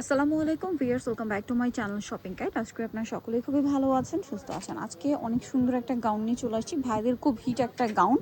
আসসালামু আলাইকুম viewers, welcome back to my channel shopping guide. আজকে আপনারা সকলেই খুবই ভালো আছেন, সুস্থ আছেন। আজকে অনেক সুন্দর একটা গাউন নিয়ে চলে আসছি, ভাইদের খুব হিট একটা গাউন,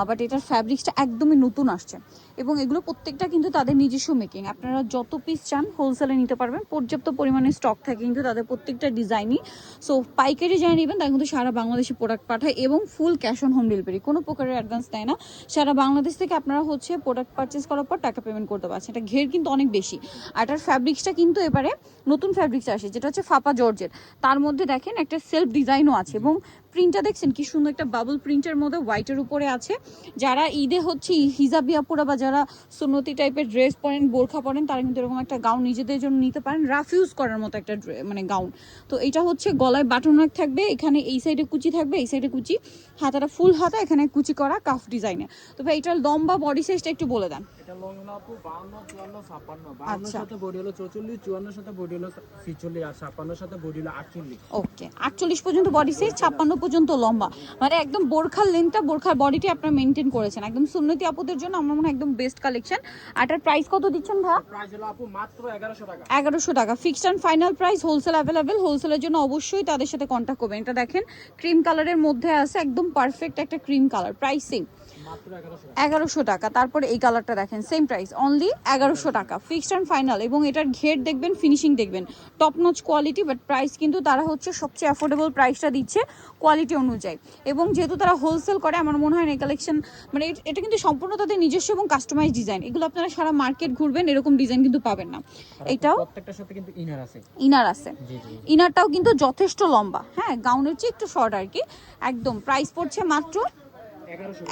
বাট এটার ফ্যাব্রিক্সটা একদমই নতুন আসছে এবং এগুলো প্রত্যেকটা কিন্তু তাদের নিজস্ব মেকিং। আপনারা যত পিস চান হোলসেলে নিতে পারবেন, পর্যাপ্ত পরিমাণে স্টক থাকে কিন্তু তাদের প্রত্যেকটা ডিজাইনই। সো পাইকারি যারা নেবেন তারা কিন্তু সারা বাংলাদেশে প্রোডাক্ট পাঠায় এবং full cash on home delivery, কোনো প্রকারের অ্যাডভান্স দেয় না। সারা বাংলাদেশ থেকে আপনারা প্রোডাক্ট পারচেস করার পর টাকা পেমেন্ট করতে পারছেন। এটা ঘের কিন্তু অনেক বেশি, আর এটার ফ্যাব্রিক্সটা কিন্তু এবারে নতুন ফ্যাব্রিক্স আসে, যেটা হচ্ছে ফাপা জর্জের। তার মধ্যে দেখেন একটা সেলফ ডিজাইনও আছে এবং প্রিন্টটা দেখছেন কি সুন্দর, একটা বাবল প্রিন্টের মধ্যে হোয়াইটের উপরে আছে। যারা ঈদে হিজাবিয়া পরা বা যারা সুন্নতি টাইপের ড্রেস পরেন, বোরখা পরেন, তারা কিন্তু এরকম একটা গাউন নিজেদের জন্য নিতে পারেন, রাফিউজ করার মতো একটা গাউন। তো এটা হচ্ছে গলায় বাটন ওয়ার্ক থাকবে, এখানে এই সাইডে কুচি থাকবে, এই সাইডে কুচি, হাতাটা ফুল হাতা, এখানে কুচি করা কাফ ডিজাইনে। তো ভাই এটার লম্বা বডি সাইজটা একটু বলে দেন। এটা লং হলো আপু 52 54 56 52 আচ্ছা, সাথে বডি হলো 44 54 সাথে বডি হলো 46 আর 56 সাথে বডি হলো 48। ওকে, 48 পর্যন্ত বডি সাইজ, 56 পর্যন্ত লম্বা, মানে একদম বোরখার লেন্থটা, বোরখার বডিটি আপনারা মেনটেন করেছেন একদম সুন্নতি আপুদের জন্য। আমার মনে হয় একদম বেস্ট কালেকশন। আর এটার প্রাইস কত দিচ্ছেন ভাই? প্রাইস হলো আপু মাত্র 1100 টাকা। 1100 টাকা fixed and final price. Wholesale available, হোলসেলের জন্য অবশ্যই তাদের সাথে কন্ট্যাক্ট করবেন। এটা দেখেন ক্রিম কালারের মধ্যে আছে, একদম পারফেক্ট একটা ক্রিম কালার, প্রাইস সেম মাত্র 1100 1100 টাকা। তারপরে এই কালারটা দেখেন, সেম প্রাইস, অনলি 1100 টাকা ফিক্সড অ্যান্ড ফাইনাল। এবং এটার ঘের দেখবেন, ফিনিশিং দেখবেন, top notch quality. But price কিন্তু তারা সবচেয়ে অ্যাফোর্ডেবল প্রাইসটা দিচ্ছে কোয়ালিটি অনুযায়ী। এবং যেহেতু তারা হোলসেল করে, আমার মনে হয় এই কালেকশন মানে এটা কিন্তু সম্পূর্ণ তাদের নিজস্ব এবং কাস্টমাইজ ডিজাইন। এগুলো আপনারা সারা মার্কেট ঘুরবেন, এরকম ডিজাইন কিন্তু পাবেন না। এটাও প্রত্যেকটার সাথে কিন্তু ইনার আছে। ইনার আছে, জি জি। ইনারটাও কিন্তু যথেষ্ট লম্বা, হ্যাঁ গাউনের চেয়ে একটু শর্ট আর কি। একদম প্রাইস পড়ছে মাত্র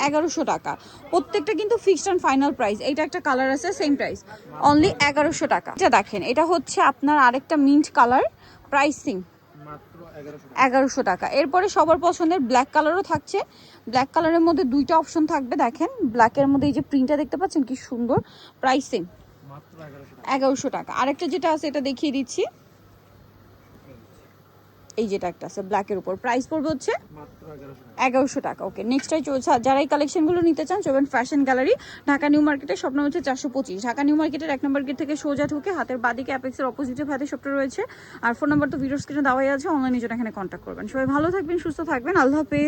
1100 টাকা। প্রত্যেকটা কিন্তু ফিক্সড অ্যান্ড ফাইনাল প্রাইস। এইটা একটা কালার আছে, সেম প্রাইস, অনলি 1100 টাকা। এটা দেখেন, এটা হচ্ছে আপনার আরেকটা মিন্ট কালার, প্রাইসিং মাত্র 1100 টাকা। 1100 টাকা। এরপরে সবার পছন্দের ব্ল্যাক কালারও থাকছে। ব্ল্যাক কালারের মধ্যে দুইটা অপশন থাকবে, দেখেন ব্ল্যাকের মধ্যে এই যে প্রিন্টটা দেখতে পাচ্ছেন কি সুন্দর, প্রাইসিং মাত্র 1100 টাকা। 1100 টাকা। আরেকটা যেটা আছে এটা দেখিয়ে দিচ্ছি, এই যেটা একটা আছে ব্ল্যাকের উপর, প্রাইস পড়বে হচ্ছে মাত্র 1100 টাকা। 1100 টাকা। ওকে, নেক্সটটাই চলছে। যারা এই কালেকশনগুলো নিতে চান চলবেন ফ্যাশন গ্যালারি, ঢাকা নিউ মার্কেটে, শপ নম্বর হচ্ছে 425। ঢাকা নিউ মার্কেটের 1 নম্বর গেট থেকে সোজা ঢুকে হাতের বাদিকে অ্যাপেক্সের অপোজিটে ভাতে শপটা রয়েছে। আর ফোন নাম্বার তো ভিডিও স্ক্রিনে দেওয়াই আছে, অনলাইনে জন্য এখানে কন্ট্যাক্ট করবেন। সবাই ভালো থাকবেন, সুস্থ থাকবেন, আল্লাহ হাফেজ।